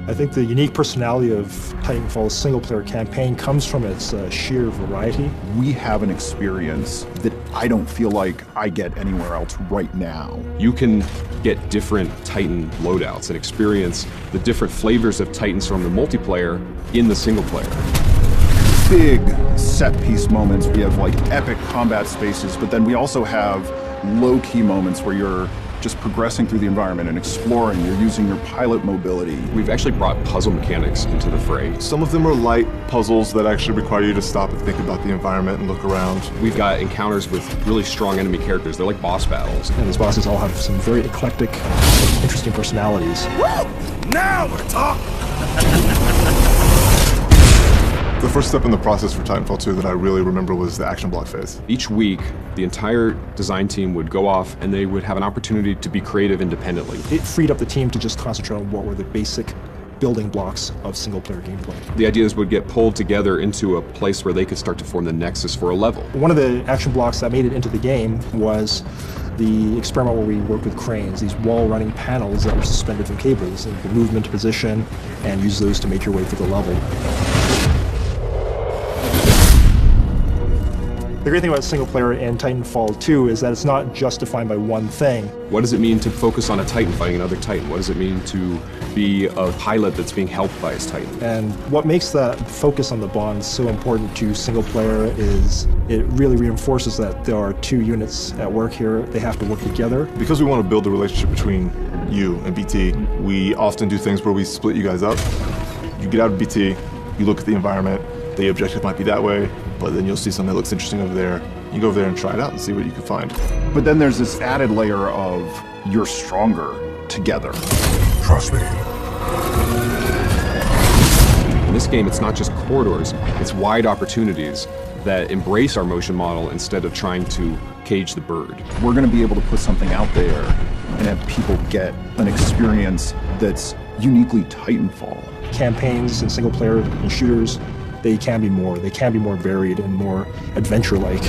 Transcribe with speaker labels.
Speaker 1: I think the unique personality of Titanfall's single-player campaign comes from its sheer variety.
Speaker 2: We have an experience that I don't feel like I get anywhere else right now.
Speaker 3: You can get different Titan loadouts and experience the different flavors of Titans from the multiplayer in the single player.
Speaker 2: Big set-piece moments. We have like epic combat spaces, but then we also have low-key moments where you're just progressing through the environment and exploring. You're using your pilot mobility.
Speaker 3: We've actually brought puzzle mechanics into the fray.
Speaker 4: Some of them are light puzzles that actually require you to stop and think about the environment and look around.
Speaker 3: We've got encounters with really strong enemy characters. They're like boss battles.
Speaker 1: And these bosses all have some very eclectic, interesting personalities.
Speaker 5: Woo! Now we're talking!
Speaker 4: The first step in the process for Titanfall 2 that I really remember was the action block phase.
Speaker 3: Each week, the entire design team would go off and they would have an opportunity to be creative independently.
Speaker 1: It freed up the team to just concentrate on what were the basic building blocks of single-player gameplay.
Speaker 3: The ideas would get pulled together into a place where they could start to form the nexus for a level.
Speaker 1: One of the action blocks that made it into the game was the experiment where we worked with cranes, these wall-running panels that were suspended from cables, and you could move them into position and use those to make your way through the level. The great thing about single player in Titanfall 2 is that it's not just defined by one thing.
Speaker 3: What does it mean to focus on a Titan fighting another Titan? What does it mean to be a pilot that's being helped by his Titan?
Speaker 1: And what makes that focus on the bonds so important to single player is it really reinforces that there are two units at work here. They have to work together.
Speaker 4: Because we want to build a relationship between you and BT, we often do things where we split you guys up. You get out of BT, you look at the environment, the objective might be that way, but then you'll see something that looks interesting over there. You go over there and try it out and see what you can find.
Speaker 2: But then there's this added layer of you're stronger together.
Speaker 5: Trust me.
Speaker 3: In this game, it's not just corridors, it's wide opportunities that embrace our motion model instead of trying to cage the bird.
Speaker 2: We're going to be able to put something out there and have people get an experience that's uniquely Titanfall.
Speaker 1: Campaigns and single player and shooters, they can be more varied and more adventure-like.